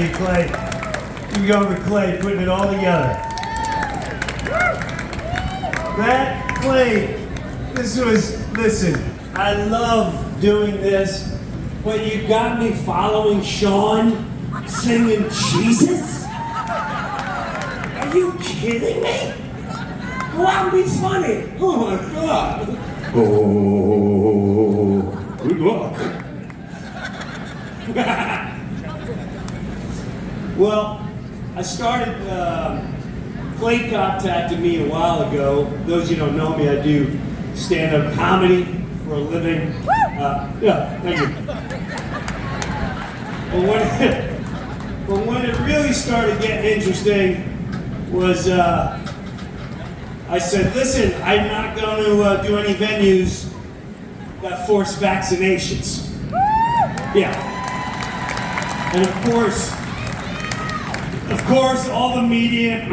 you, Clay. You go with Clay, putting it all together. That, Clay, listen, I love doing this, but you got me following Sean singing Jesus? Are you kidding me? Go out and be funny. Oh my God. Oh, good luck. Well, I started, Clay contacted me a while ago. Those of you who don't know me, I do stand-up comedy for a living. Yeah, thank you. But when it really started getting interesting was, I said, listen, I'm not going to do any venues that force vaccinations. Yeah. And of course, all the media,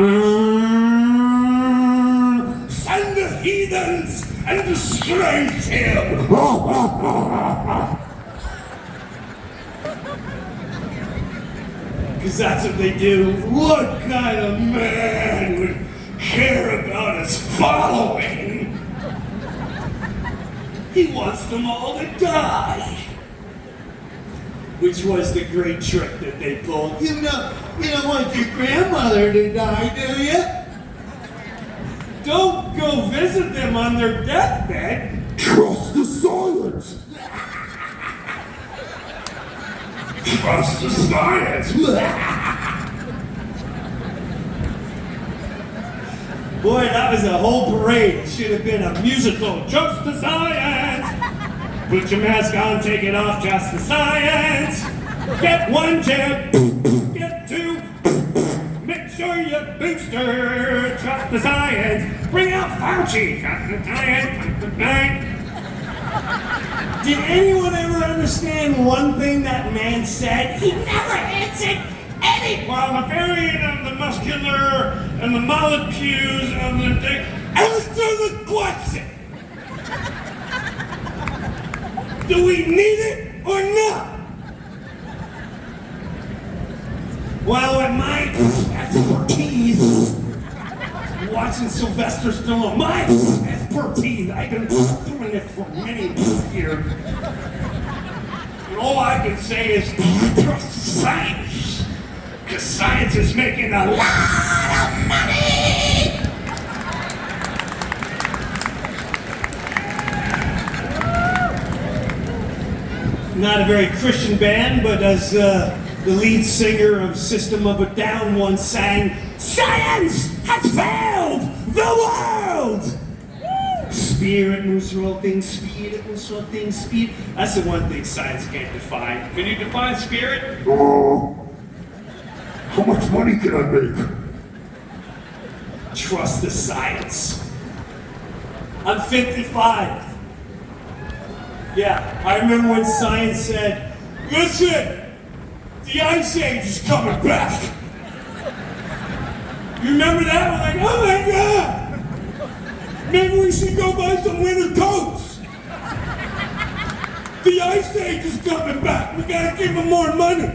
send the heathens and disgrace him. Because that's what they do. What kind of man would care about his following? He wants them all to die. Which was the great trick that they pulled. You don't want your grandmother to die, do you? Don't go visit them on their deathbed. Trust the science. Trust the science. Boy, that was a whole parade. It should have been a musical. Trust the science. Put your mask on, take it off, trust the science. Get one jab, get two. Make sure you booster, trust the science. Bring out Fauci, trust the science, trust the science. Did anyone ever understand one thing that man said? He never answered any. Well, the variant of the muscular and the molecules of the dick. Answer the question! Do we need it or not? Well, at my expertise, watching Sylvester Stallone, my expertise, I've been doing this for many years. And all I can say is trust science, because science is making a lot of money. Not a very Christian band, but as the lead singer of System of a Down once sang, science has failed the world! Spirit moves through all things, spirit moves through all things, spirit. That's the one thing science can't define. Can you define spirit? How much money can I make? Trust the science. I'm 55. Yeah, I remember when science said, listen, the Ice Age is coming back. You remember that? We're like, oh my God! Maybe we should go buy some winter coats. The Ice Age is coming back. We gotta give them more money.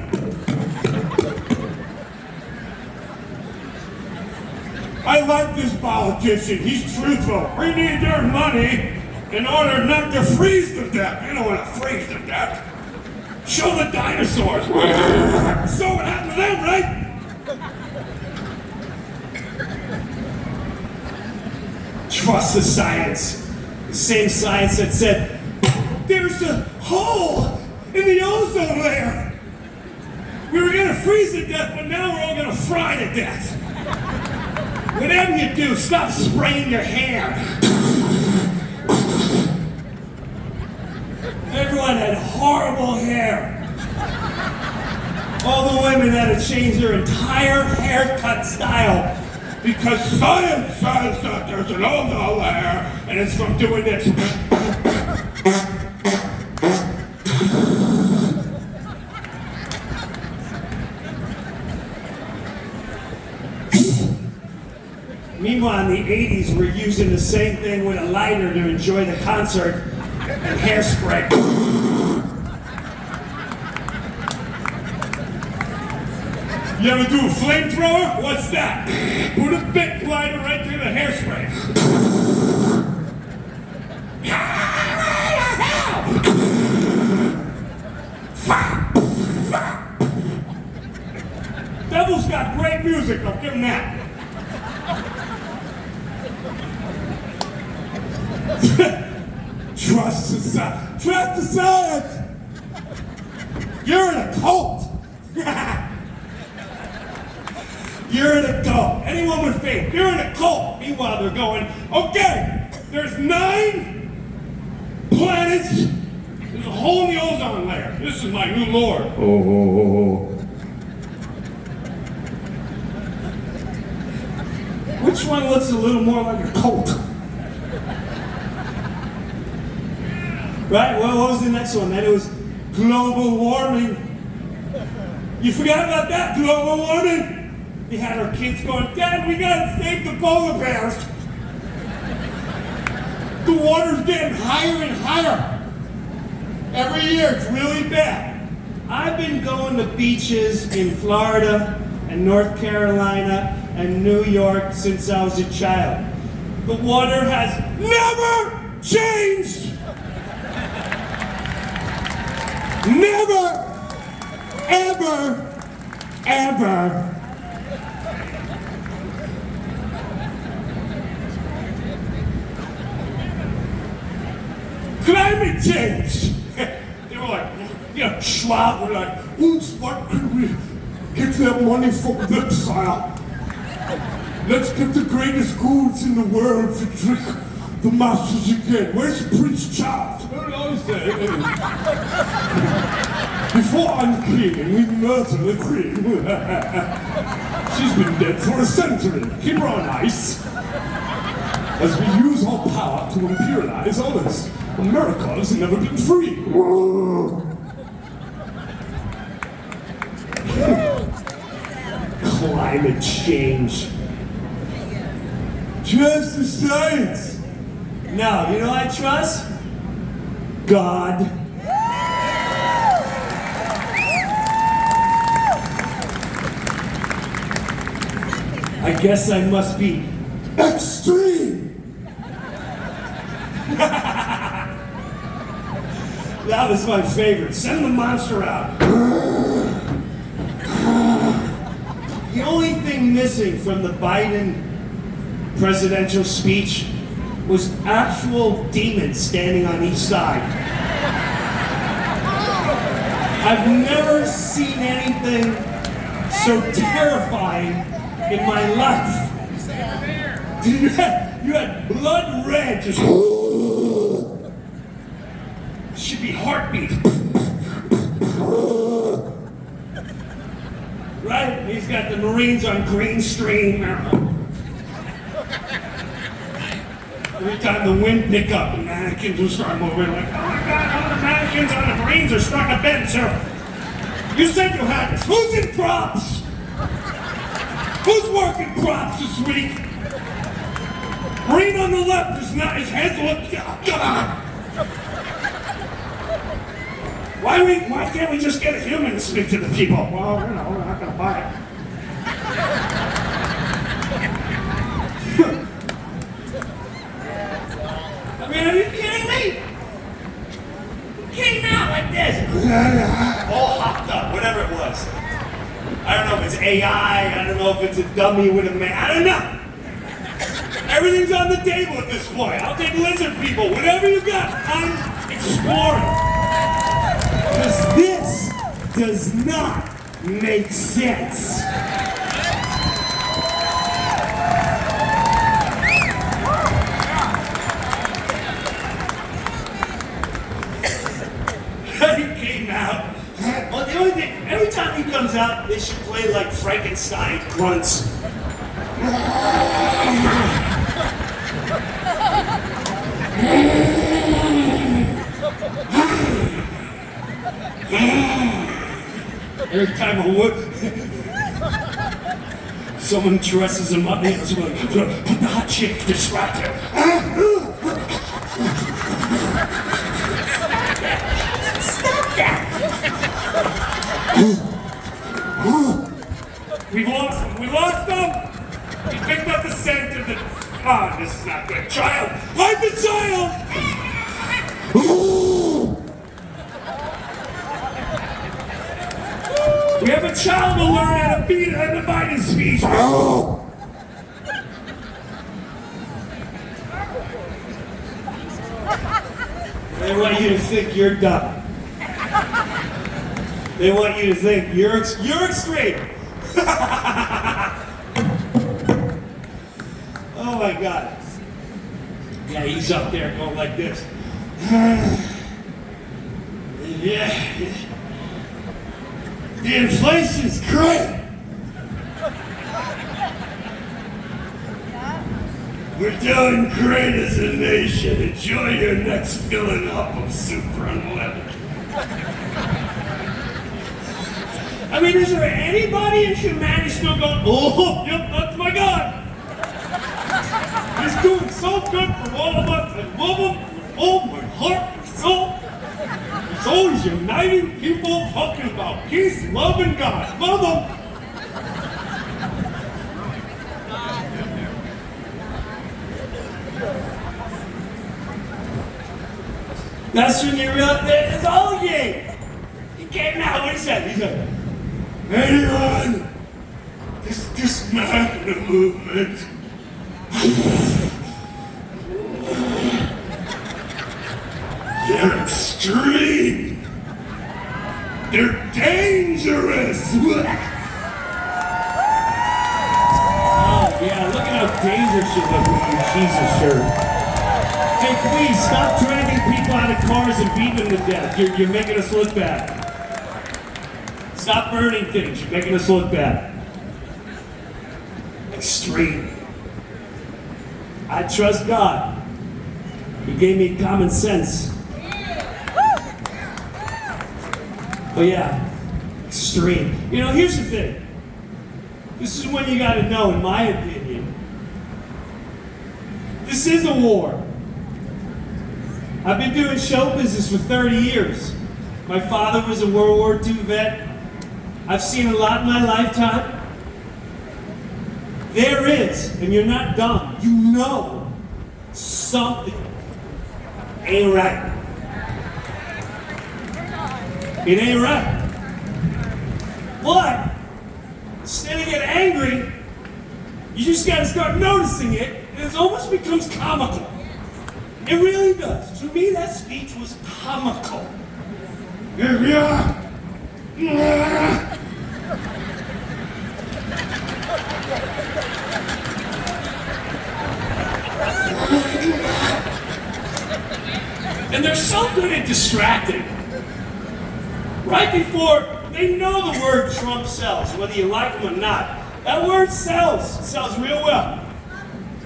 I like this politician. He's truthful. We need their money in order not to freeze to death. You don't want to freeze to death. Show the dinosaurs. So what happened to them, right? Trust the science. The same science that said, there's a hole in the ozone layer. We were going to freeze to death, but now we're all going to fry to death. Whatever you do, stop spraying your hair. Everyone had horrible hair. All the women had to change their entire haircut style because science says that there's an ozone layer and it's from doing this. Meanwhile, in the 80s, we're using the same thing with a lighter to enjoy the concert and hairspray. You ever do a flamethrower? What's that? Put a bit glider right through the hairspray. Devil's got great music, I'll give him that. Trust the science. You're in a cult. You're in a cult. Anyone with faith, you're in a cult. Meanwhile, they're going, okay, there's 9 planets. There's a hole in the ozone layer. This is my new lord. Which one looks a little more like a cult? Right? Well, what was the next one? Then it was global warming. You forgot about that, global warming? We had our kids going, Dad, we gotta save the polar bears. The water's getting higher and higher. Every year, it's really bad. I've been going to beaches in Florida and North Carolina and New York since I was a child. The water has never changed. Never, ever, ever. Climate change. They were like, Schwab were like, what can we get that money from the side? Let's get the greatest goods in the world to trick the masses again. Where's Prince Charles? Before I'm king and we murder the queen. She's been dead for a century. Keep her on ice. As we use our power to imperialize others. America has never been free. Climate change. Trust the science. No, you know what I trust? God. I guess I must be extreme. That was my favorite. Send the monster out. The only thing missing from the Biden presidential speech was actual demons standing on each side. I've never seen anything so terrifying in my life. You had blood red, just should be heartbeat. Right? He's got the Marines on green screen. Every time the wind pick up, the mannequins will start moving like, oh my God, all the mannequins on the Marines are starting to bend, sir. You said you had this. Who's in props? Who's working props this week? Marine on the left is not, his head's looking, God. Why can't we just get a human to speak to the people? Well, we're not gonna buy it. I mean, are you kidding me? It came out like this. All hopped up, whatever it was. I don't know if it's AI, I don't know if it's a dummy with a man, I don't know. Everything's on the table at this point. I'll take lizard people, whatever you got. I'm exploring. Because this does not make sense. He came out. Well, the only thing, every time he comes out, they should play like Frankenstein grunts. Every time a wood, someone dresses him up, someone put the hot chick, distract her. Stop that! We've lost them. We lost them. We picked up the scent of the... Oh, this is not good. Child! Hide the child! We have a child to learn how to beat and to bite his speech. They want you to think you're dumb. They want you to think you're extreme. Oh my God. Yeah, he's up there going like this. Yeah. The inflation's great. We're doing great as a nation. Enjoy your next filling up of super unleavened. I mean, is there anybody in humanity still going, oh, yep, that's my God. He's doing so good for all of us. I love him with all my heart and soul. He's always uniting people, talking about peace, love, and God. Love him. That's when you realize that it's all a game. He came out, what he said? He said, anyone, this magna movement, they're extreme. They're dangerous. Oh yeah, look at how dangerous you look with your Jesus shirt. Hey, please stop dragging people out of cars and beating them to death. You're making us look bad. Stop burning things. You're making us look bad. Extreme. I trust God. He gave me common sense. But yeah, extreme. You know, here's the thing. This is when you got to know, in my opinion, this is a war. I've been doing show business for 30 years. My father was a World War II vet. I've seen a lot in my lifetime. There is, and you're not dumb, you know something ain't right. It ain't right. But instead of getting angry, you just gotta start noticing it, and it almost becomes comical. It really does. To me, that speech was comical. And they're so good at distracting. Right before, they know the word Trump sells, whether you like him or not. That word sells. It sells real well.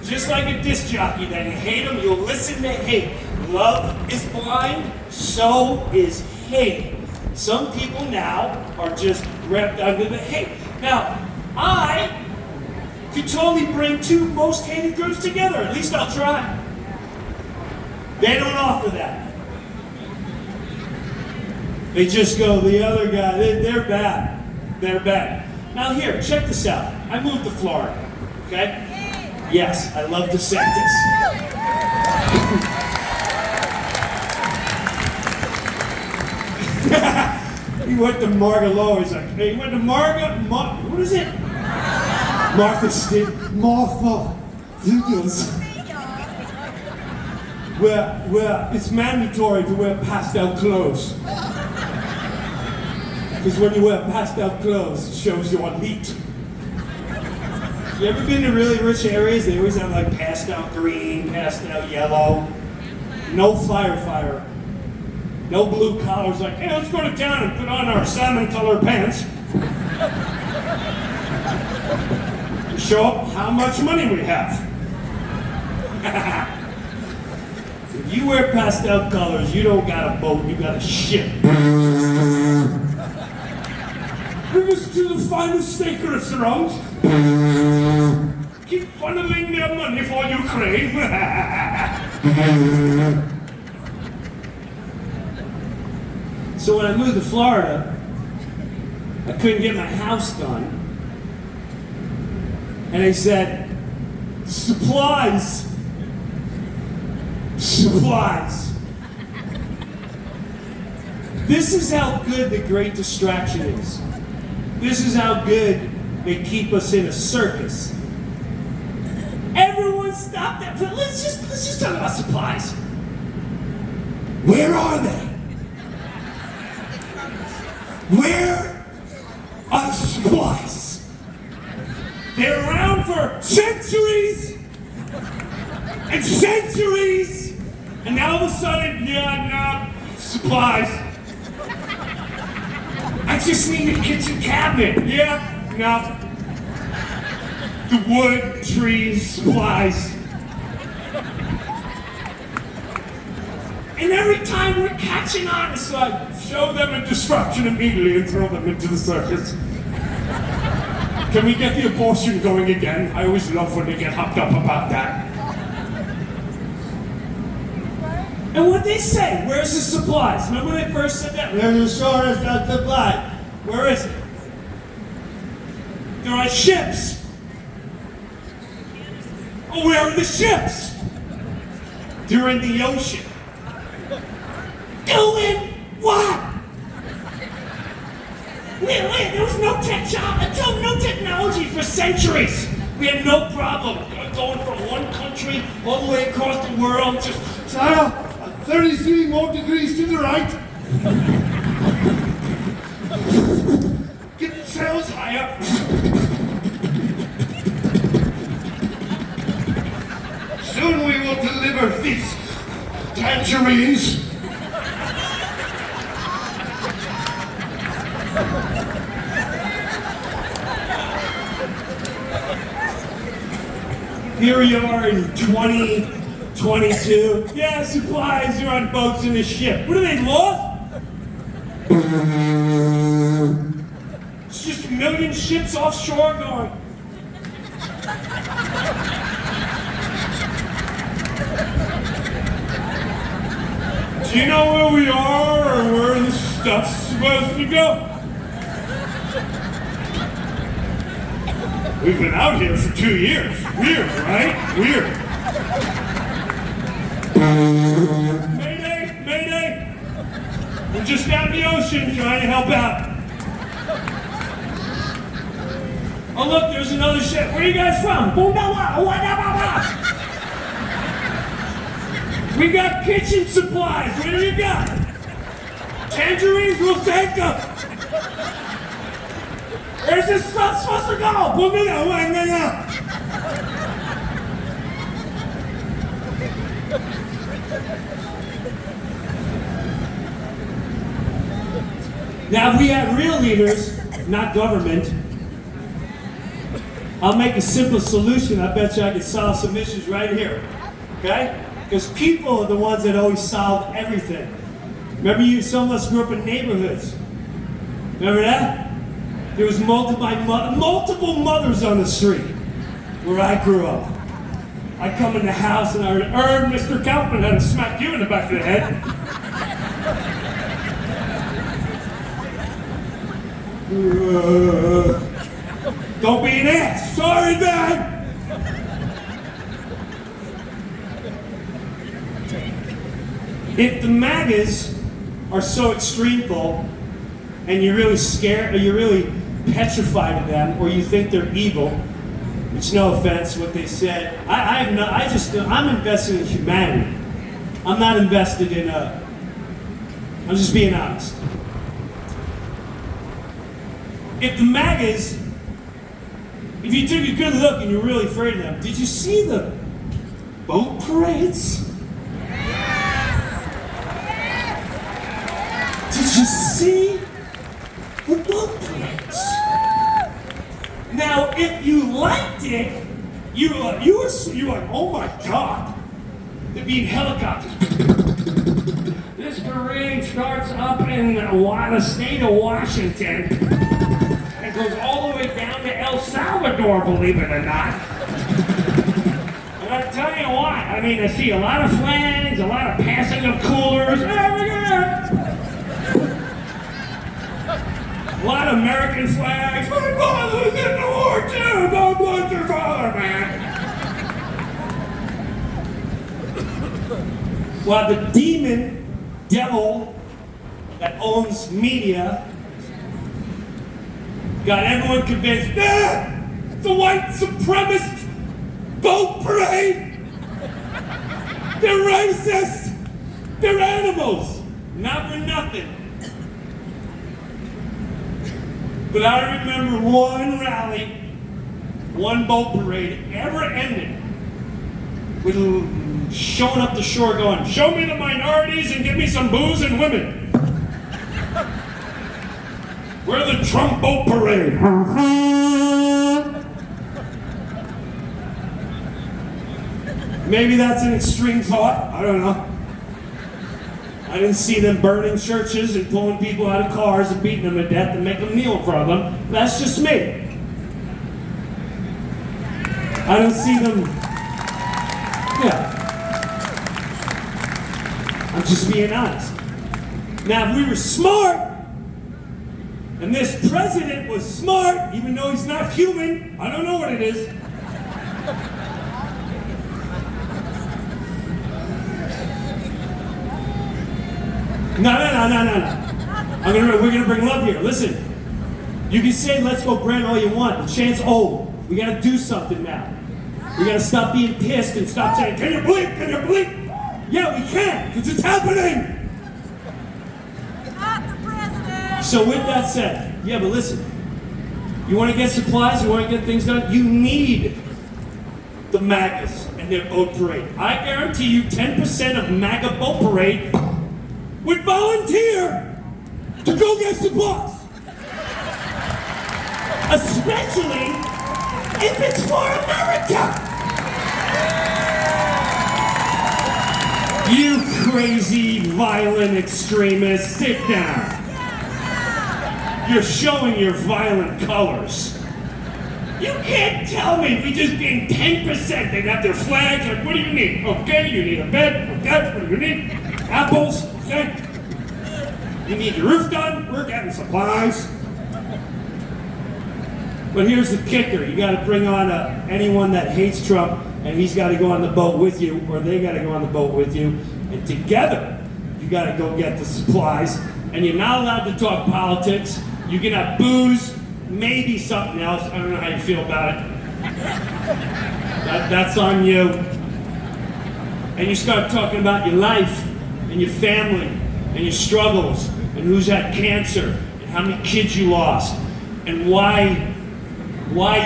Just like a disc jockey that you hate him, you'll listen to hate. Love is blind, so is hate. Some people now are just wrapped under the hate. Now, I could totally bring two most hated groups together. At least I'll try. They don't offer that. They just go, the other guy, they're bad. They're bad. Now here, check this out. I moved to Florida, okay? Yes, I love DeSantis. He went to Margalo, he's like, hey, he went to what is it? Martha Stevens. Where it's mandatory to wear pastel clothes. Because when you wear pastel clothes, it shows you're elite. You ever been to really rich areas? They always have like pastel green, pastel yellow. No firefighter. No blue collars like, hey, let's go to town and put on our salmon colored pants. And show up how much money we have. If you wear pastel colors, you don't got a boat, you got a ship. Bring us to the finest steak restaurant. Keep funneling their money for Ukraine. So when I moved to Florida, I couldn't get my house done And they said, supplies. Supplies. This is how good the Great Distraction is. This is how good they keep us in a circus. Everyone stop that. Let's just talk about supplies. Where are they? Where are the supplies? They're around for centuries and centuries, and now all of a sudden, no, supplies. I just need a kitchen cabinet. No. The wood, trees, supplies. And every time we're catching on, it's like, show them a destruction immediately and throw them into the circus. Can we get the abortion going again? I always love when they get hopped up about that. And what they say, where's the supplies? Remember when they first said that? There's a shortage of supply. Where is it? They're on ships. Oh, where are the ships? They're in the ocean. Doing what? There was no technology for centuries. We had no problem going from one country all the way across the world. Just, Sire, 33 more degrees to the right. get the sails higher. Soon we will deliver these tangerines. Here we are in 2022. Yeah, supplies are on boats in the ship. What are they, lost? It's just a million ships offshore going. Do you know where we are or where the stuff's supposed to go? We've been out here for 2 years. Weird, right? Weird. Mayday, mayday. We're just out in the ocean trying to help out. Oh look, there's another ship. Where are you guys from? We got kitchen supplies. What do you got? Tangerines? We'll take them. Where's this stuff supposed to go? Now, if we had real leaders, not government, I'll make a simple solution. I bet you I could solve some issues right here. Okay? Because people are the ones that always solve everything. Remember, some of us grew up in neighborhoods. Remember that? There was multiple mothers on the street where I grew up. I come in the house and I heard Mr. Kaufman had to smack you in the back of the head. Don't be an ass. Sorry, Dad. If the MAGAs are so extremeful and you're really scared or you're really petrified of them or you think they're evil, which no offense what they said, I'm invested in humanity. I'm not invested in I'm just being honest. If the MAGAs, if you took a good look and you're really afraid of them, did you see the boat parades? Did you see the boat parades? Now, if you liked it, you were like, oh my God, there'd be helicopters. This parade starts up in the state of Washington and goes all the way down to El Salvador, believe it or not. And I tell you what, I mean, I see a lot of flags, a lot of passing of coolers. A lot of American flags. My father was in the war too. God bless your father. while the demon, devil, that owns media, got everyone convinced, it's a white supremacist boat parade. They're racist. They're animals. Not for nothing. But I remember one rally, one boat parade ever ended with showing up the shore going, show me the minorities and give me some booze and women. We're the Trump boat parade. Maybe that's an extreme thought. I don't know. I didn't see them burning churches and pulling people out of cars and beating them to death and making them kneel in front of them. That's just me. I don't see them. Yeah. I'm just being honest. Now, if we were smart, and this president was smart, even though he's not human, I don't know what it is. No. We're gonna bring love here. Listen, you can say let's go Brent all you want. The chant's over. We gotta do something now. We gotta stop being pissed and stop saying, can you blink? Can you blink? Yeah, we can, because it's happening. Not the president. So with that said, yeah, but listen, you want to get supplies, you want to get things done, you need the MAGAs and their boat parade. I guarantee you 10% of MAGA boat parade would volunteer to go get supplies. Especially if it's for America. You crazy, violent extremists, sit down. You're showing your violent colors. You can't tell me if we just gained 10%, they'd have their flags, like, what do you need? Okay, you need a bed, okay, what do you need? Apples, okay? You need your roof done, we're getting supplies. But here's the kicker, you gotta bring on anyone that hates Trump, and he's gotta go on the boat with you, or they gotta go on the boat with you, and together, you gotta go get the supplies, and you're not allowed to talk politics. You can have booze, maybe something else. I don't know how you feel about it. That's on you. And you start talking about your life, and your family, and your struggles, and who's had cancer, and how many kids you lost, and why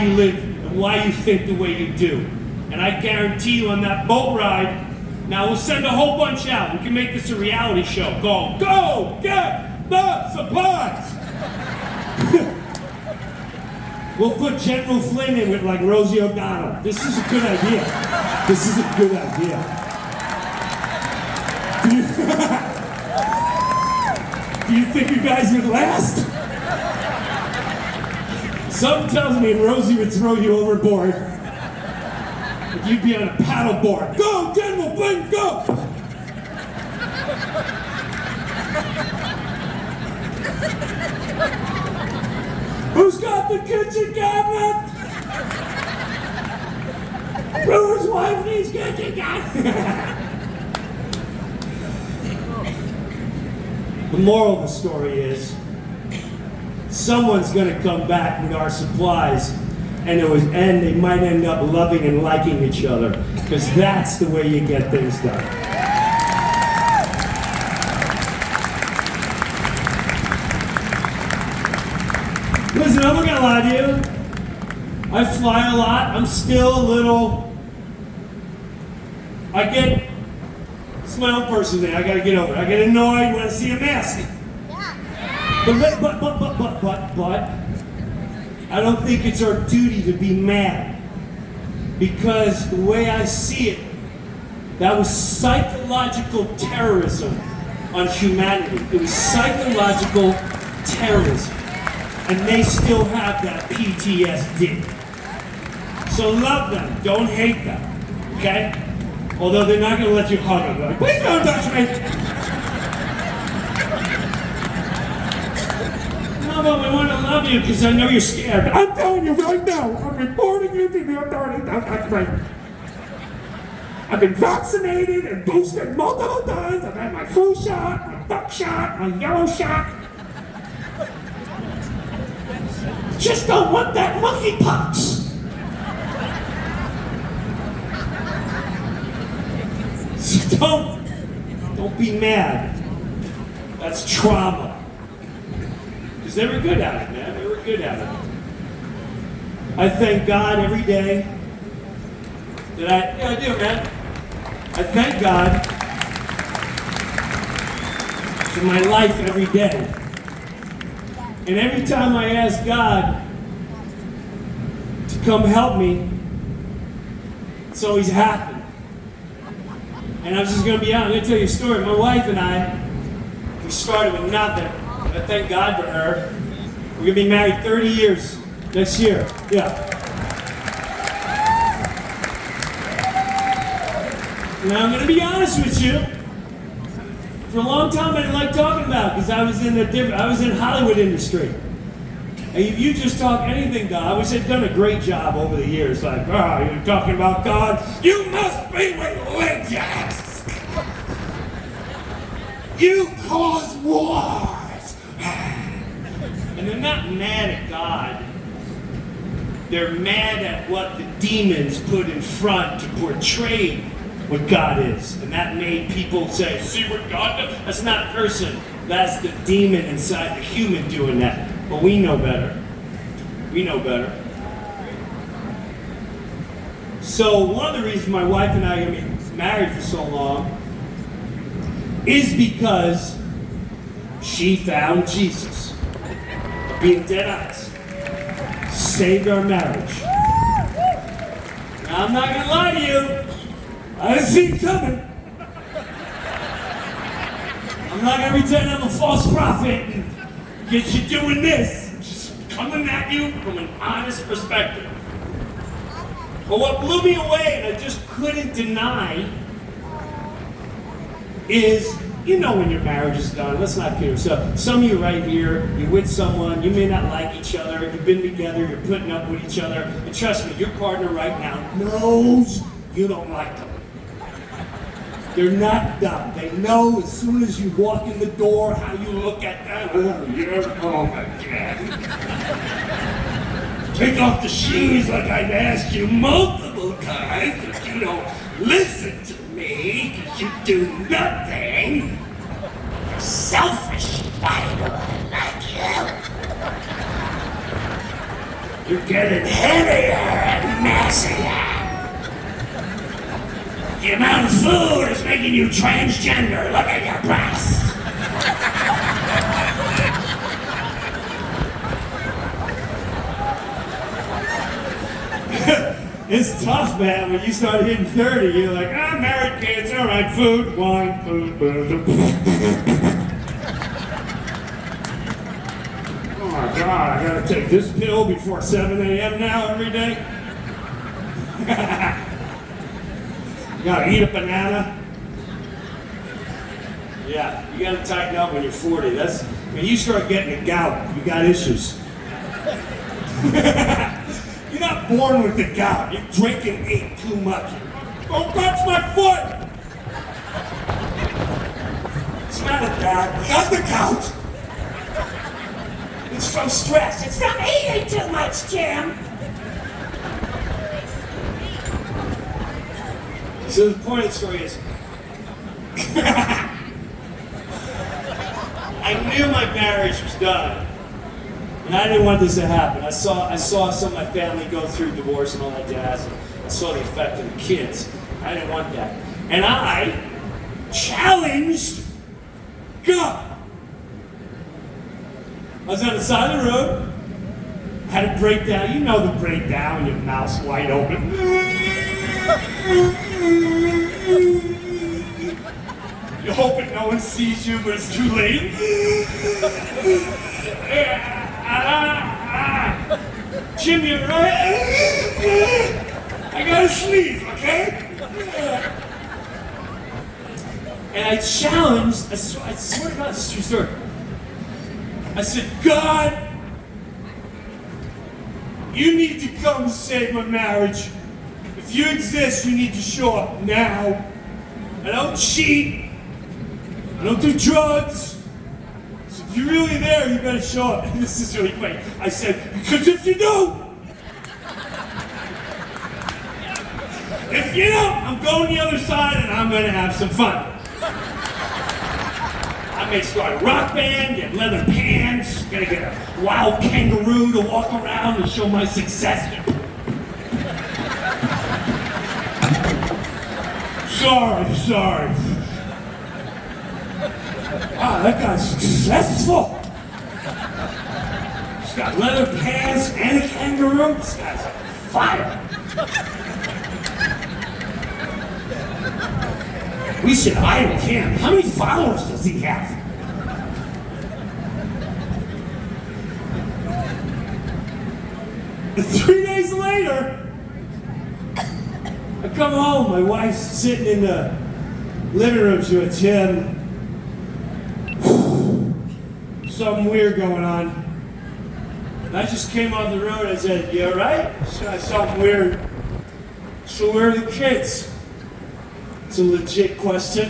you live, and why you think the way you do. And I guarantee you on that boat ride, now we'll send a whole bunch out. We can make this a reality show. Go get the supplies! We'll put General Flynn in with like Rosie O'Donnell. This is a good idea. This is a good idea. Do you think you guys would last? Something tells me Rosie would throw you overboard. You'd be on a paddleboard. Go, General Flynn, go! Who's got the kitchen cabinet? Brewer's wife needs kitchen cabinet. The moral of the story is, someone's going to come back with our supplies, and they might end up loving and liking each other, because that's the way you get things done. Listen, I'm not gonna lie to you. I fly a lot. I'm still a little. It's my own personal thing. I gotta get over it. I get annoyed when I see a mask. But I don't think it's our duty to be mad, because the way I see it, that was psychological terrorism on humanity. It was psychological terrorism. And they still have that PTSD. So love them, don't hate them, okay? Although they're not gonna let you hug them. They're like, please don't touch me! No, but we wanna love you because I know you're scared. I'm telling you right now, I'm reporting you to the authorities, don't touch me. I've been vaccinated and boosted multiple times. I've had my flu shot, my buckshot, my yellow shot. Just don't want that monkeypox. So don't be mad. That's trauma. Because they were good at it, man. They were good at it. I thank God every day that I do, man. I thank God for my life every day. And every time I ask God to come help me, it's always happened. And I'm just going to be honest, I'm going to tell you a story. My wife and I, we started with nothing. And I thank God for her. We're going to be married 30 years next year. Yeah. Now I'm going to be honest with you. For a long time I didn't like talking about it because I was in Hollywood industry. And if you just talk anything God, I wish I'd done a great job over the years. Like, you're talking about God? You must be religious! You cause wars! And they're not mad at God. They're mad at what the demons put in front to portray what God is. And that made people say, see what God does? That's not a person. That's the demon inside the human doing that. But we know better. We know better. So one of the reasons my wife and I are going to be married for so long is because she found Jesus. Being dead honest. Saved our marriage. Now I'm not going to lie to you. I didn't see it coming. I'm not going to pretend I'm a false prophet and get you doing this. Just coming at you from an honest perspective. But what blew me away and I just couldn't deny is, you know when your marriage is done, let's not kid ourselves. Some of you right here, you're with someone, you may not like each other, you've been together, you're putting up with each other, and trust me, your partner right now knows you don't like them. They're not dumb. They know as soon as you walk in the door how you look at them. Oh, you're home again. Take off the shoes like I've asked you multiple times, but you don't listen to me because you do nothing. You're selfish. I don't like you. You're getting heavier and messier. The amount of food is making you transgender. Look at your breasts. It's tough, man. When you start hitting 30, you're like, I'm married, kids. All right, food, wine, food, booze. Oh my God, I gotta take this pill before 7 a.m. now every day. You gotta eat a banana. Yeah, you gotta tighten up when you're 40. That's when you start getting the gout, you got issues. You're not born with the gout. You're drinking, ate too much. Don't touch my foot! It's not a gout. Not the gout. It's from stress. It's from eating too much, Jim. So the point of the story is, I knew my marriage was done, and I didn't want this to happen. I saw some of my family go through divorce and all that jazz, and I saw the effect of the kids. I didn't want that. And I challenged God. I was on the side of the road, had a breakdown. You know the breakdown, your mouth's wide open. You're hoping no one sees you, but it's too late. Jim, you're right. I gotta sneeze, okay? And I challenged, I swear to God, this is a true story. I said, God, you need to come save my marriage. If If you exist, you need to show up now. I don't cheat. I don't do drugs. So if you're really there, you better show up. And this is really funny. I said, because if you do, if you don't, I'm going the other side and I'm going to have some fun. I may start a rock band, get leather pants, gonna get a wild kangaroo to walk around and show my success. Sorry. Wow, that guy's successful. He's got leather pants and a kangaroo. This guy's on fire. We should idol him. How many followers does he have? And 3 days later, I come home. My wife's sitting in the living room. She went, Jim, something weird going on. And I just came off the road. I said, you all right? She said, something weird. So where are the kids? It's a legit question.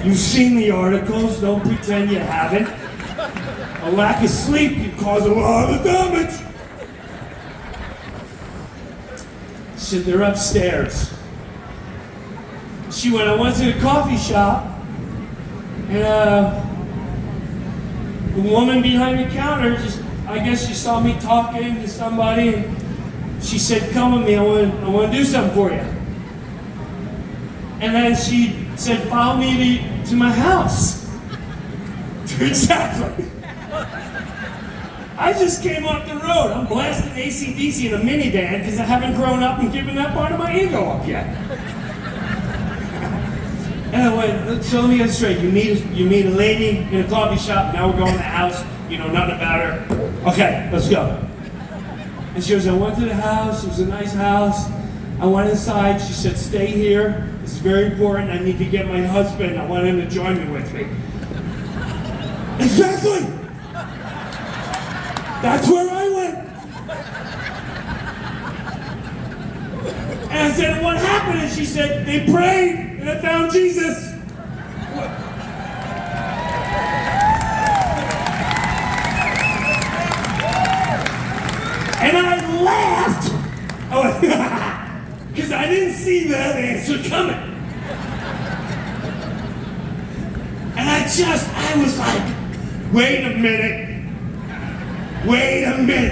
You've seen the articles, don't pretend you haven't. A lack of sleep can cause a lot of damage. She said, they're upstairs. She went, I went to the coffee shop, and the woman behind the counter, I guess she saw me talking to somebody, and she said, come with me, I want to do something for you. And then she said, follow me to my house. Exactly. I just came off the road. I'm blasting AC/DC in a minivan because I haven't grown up and given that part of my ego up yet. And I went, so let me get straight. You meet a lady in a coffee shop, now we're going to the house, you know nothing about her. Okay, let's go. And she goes, I went to the house, it was a nice house. I went inside, she said, stay here. It's very important, I need to get my husband. I want him to join me with me. Exactly! That's where I went. And I said, what happened? And she said, they prayed and I found Jesus. And I laughed, because I didn't see that answer coming. And I was like, wait a minute. And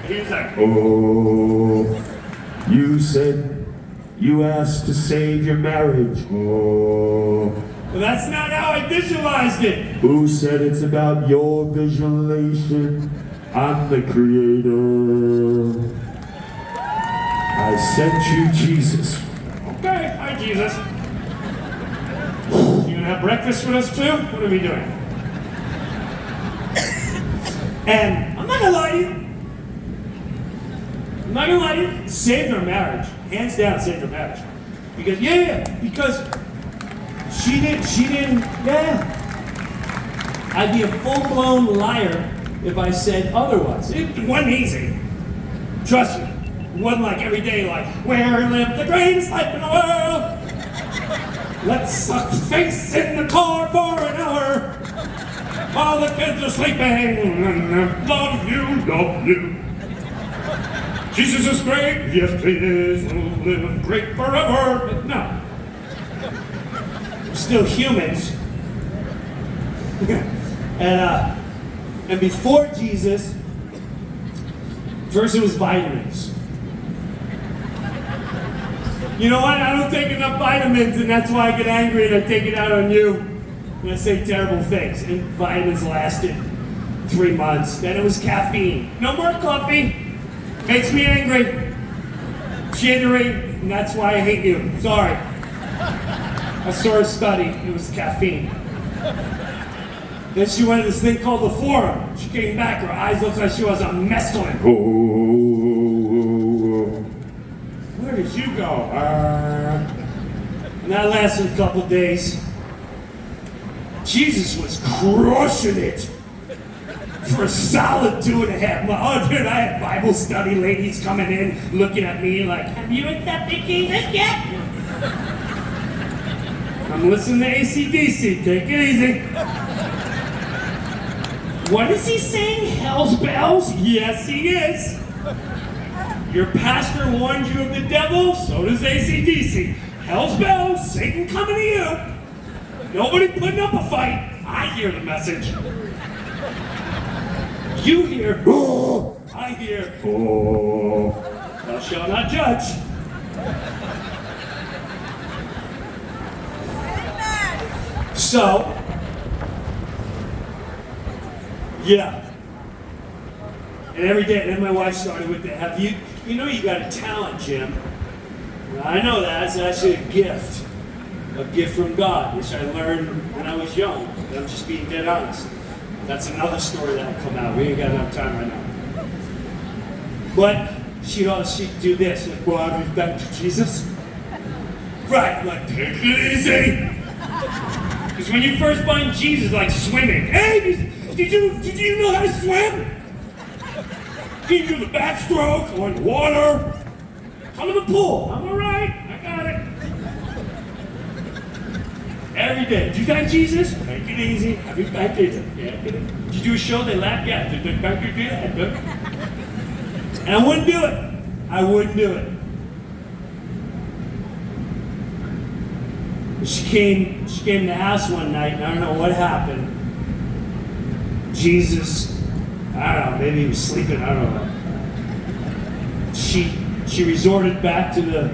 he was like, oh, you said you asked to save your marriage. Oh. Well, that's not how I visualized it. Who said it's about your visualization? I'm the creator. I sent you Jesus. Okay, hi Jesus. You gonna have breakfast with us too? What are we doing? And I'm not gonna lie to you. Saved our marriage. Hands down, saved our marriage. Because, because she didn't, I'd be a full-blown liar if I said otherwise. It wasn't easy. Trust me. It wasn't like every day like, where lived the greatest life in the world? Let's suck face in the car for an hour while the kids are sleeping. Love you. Jesus is great. Yes, he is. We'll live great forever. But no. We're still humans. And before Jesus, first it was vitamins. You know what? I don't take enough vitamins, and that's why I get angry and I take it out on you when I say terrible things. And vitamins lasted 3 months. Then it was caffeine. No more coffee. Makes me angry. Jittery, and that's why I hate you. Sorry. I saw a study. It was caffeine. Then she went to this thing called the Forum. She came back, her eyes looked like she was a mescaline. Where did you go? And that lasted a couple days. Jesus was crushing it. for a solid 2.5 months. Oh, dude, I had Bible study ladies coming in, looking at me like, have you accepted Jesus yet? I'm listening to AC/DC. Take it easy. What is he saying? Hell's bells? Yes, he is. Your pastor warned you of the devil, so does AC/DC. Hell's bells, Satan coming to you. Nobody putting up a fight. I hear the message. You hear, oh. I hear, oh. Thou shalt not judge. So, yeah. And every day, and then my wife started with that. You know you got a talent, Jim. I know that. It's actually a gift. A gift from God, which I learned when I was young. And I'm just being dead honest. That's another story that'll come out. We ain't got enough time right now. But she'd do this. Like, well, have you been to Jesus? Right. I'm like, take it easy. Because when you first find Jesus, like swimming. Hey, did you know how to swim? Can you do the backstroke or in the water? Come in the pool. I'm all right. I got it. Every day. Did you thank Jesus? Take it easy. Have you thanked Jesus? Yeah. Did you do a show? They laughed? Yeah. Did they thank you? Yeah. And I wouldn't do it. I wouldn't do it. She came to the house one night, and I don't know what happened. Jesus, I don't know, maybe he was sleeping, I don't know. She resorted back to the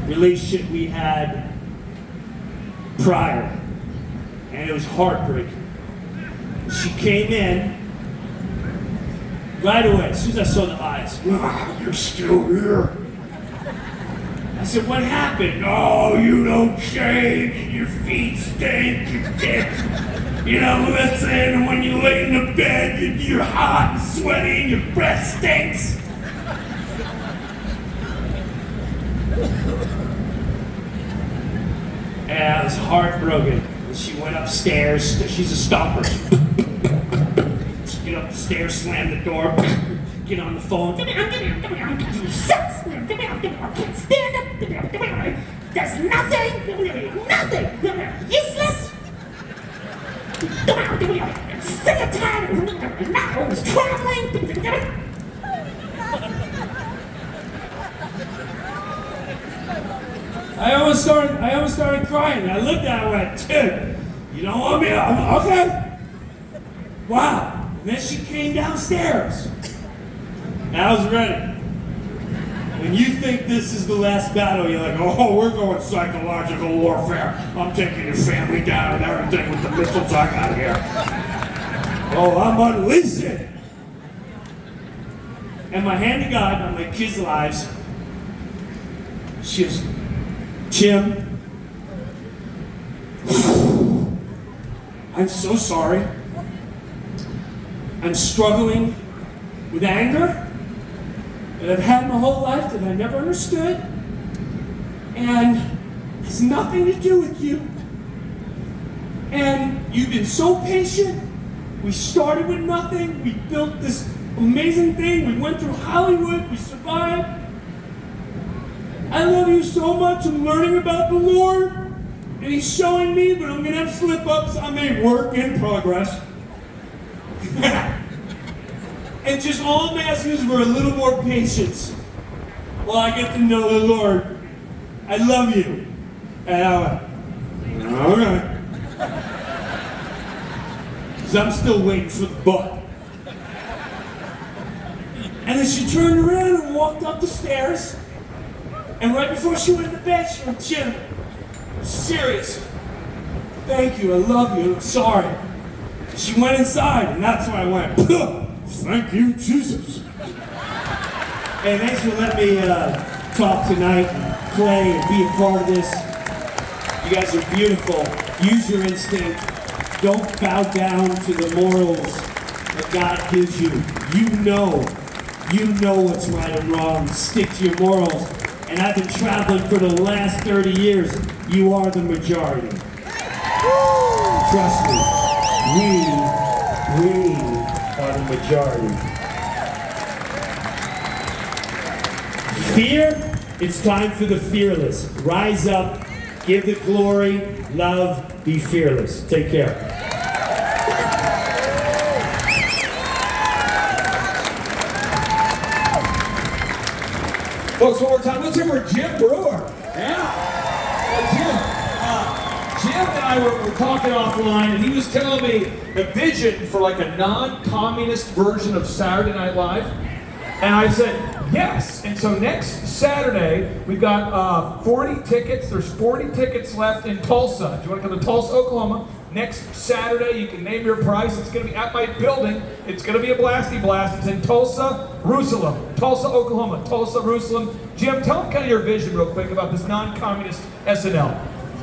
relationship we had prior, and it was heartbreaking. She came in right away, as soon as I saw the eyes. "Ah, you're still here." I said, "What happened?" "Oh, you don't change. Your feet stink. You dick. You know, listen, when you lay in the bed, you're hot and sweaty and your breath stinks." And I was heartbroken. And she went upstairs. She's a stomper. She get up the stairs, slam the door, get on the phone. Stand up. There's nothing. Useless. Sick of time. Now it's traveling. I almost started crying. I looked at her and went, "Dude, you don't want me? I'm okay." Wow. And then she came downstairs. And I was ready. When you think this is the last battle, you're like, "Oh, we're going psychological warfare. I'm taking your family down and everything with the missiles I got here. Oh, I'm unleashing." And my hand to God on my kids' lives, she was, "Jim, I'm so sorry. I'm struggling with anger that I've had my whole life that I never understood. And it has nothing to do with you. And you've been so patient. We started with nothing. We built this amazing thing. We went through Hollywood. We survived. I love you so much. I'm learning about the Lord. And He's showing me, but I'm going to have slip-ups. I'm a work in progress." And just all I'm asking is for a little more patience while I get to know the Lord. I love you. And I went, "All right." Because I'm still waiting for the butt. And then she turned around and walked up the stairs. And right before she went to bed, she went, "Jim, I'm serious. Thank you, I love you, I'm sorry." She went inside, and that's when I went, "Thank you, Jesus." Hey, thanks for letting me talk tonight and play and be a part of this. You guys are beautiful. Use your instinct. Don't bow down to the morals that God gives you. You know what's right and wrong. Stick to your morals. And I've been traveling for the last 30 years. You are the majority. Trust me. We majority. Fear? It's time for the fearless. Rise up, give the glory, love, be fearless. Take care. Folks, one more time, let's hear for Jim Bruer. Yeah. Jim and I were talking offline, and he was telling me a vision for like a non-communist version of Saturday Night Live. And I said, yes. And so next Saturday, we've got 40 tickets. There's 40 tickets left in Tulsa. If you want to come to Tulsa, Oklahoma, next Saturday, you can name your price. It's going to be at my building. It's going to be a blasty blast. It's in Tulsa, Jerusalem. Tulsa, Oklahoma. Tulsa, Jerusalem. Jim, tell them kind of your vision real quick about this non-communist SNL.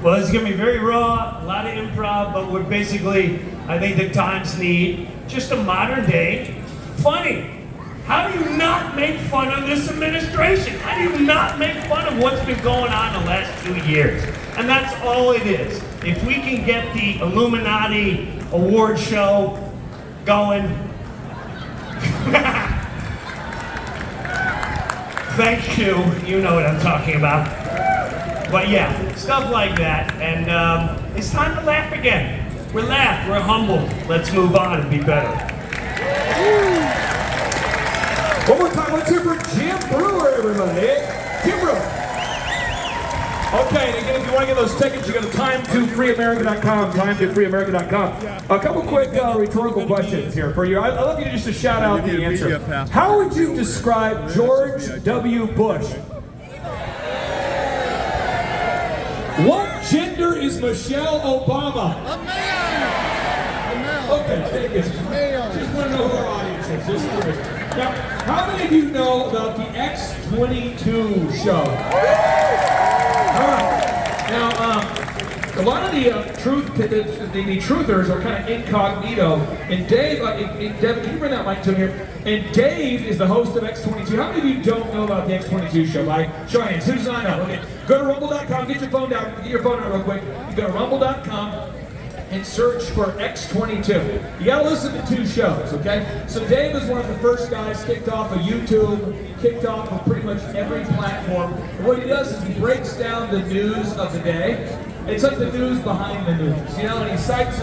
Well, it's going to be very raw, a lot of improv, but we're basically, I think the times need just a modern day funny. How do you not make fun of this administration? How do you not make fun of what's been going on the last 2 years? And that's all it is. If we can get the Illuminati award show going, thank you, you know what I'm talking about. But yeah, stuff like that, and it's time to laugh again. We're laughed, we're humbled. Let's move on and be better. One more time, let's hear for Jim Bruer, everybody. Jim Bruer. Okay, and again, if you want to get those tickets, you go to time2freeamerica.com, time2freeamerica.com. A couple quick rhetorical questions here for you. I'd love you just to shout out the answer. How would you describe George W. Bush? What gender is Michelle Obama? A male. Okay, thank you. Just want to know who our audience is. Just curious. Now, how many of you know about the X22 show? All right. Now, a lot of the truthers are kind of incognito. And Dave, Devin, can you bring that mic to me here? And Dave is the host of X22. How many of you don't know about the X22 show? Like, show your hands. Who's not know? Okay. Go to rumble.com. Get your phone down. Get your phone out real quick. You go to rumble.com. And search for X22. You gotta listen to 2 shows, okay? So Dave is one of the first guys kicked off of YouTube, kicked off of pretty much every platform. And what he does is he breaks down the news of the day. It's like the news behind the news, you know, and he cites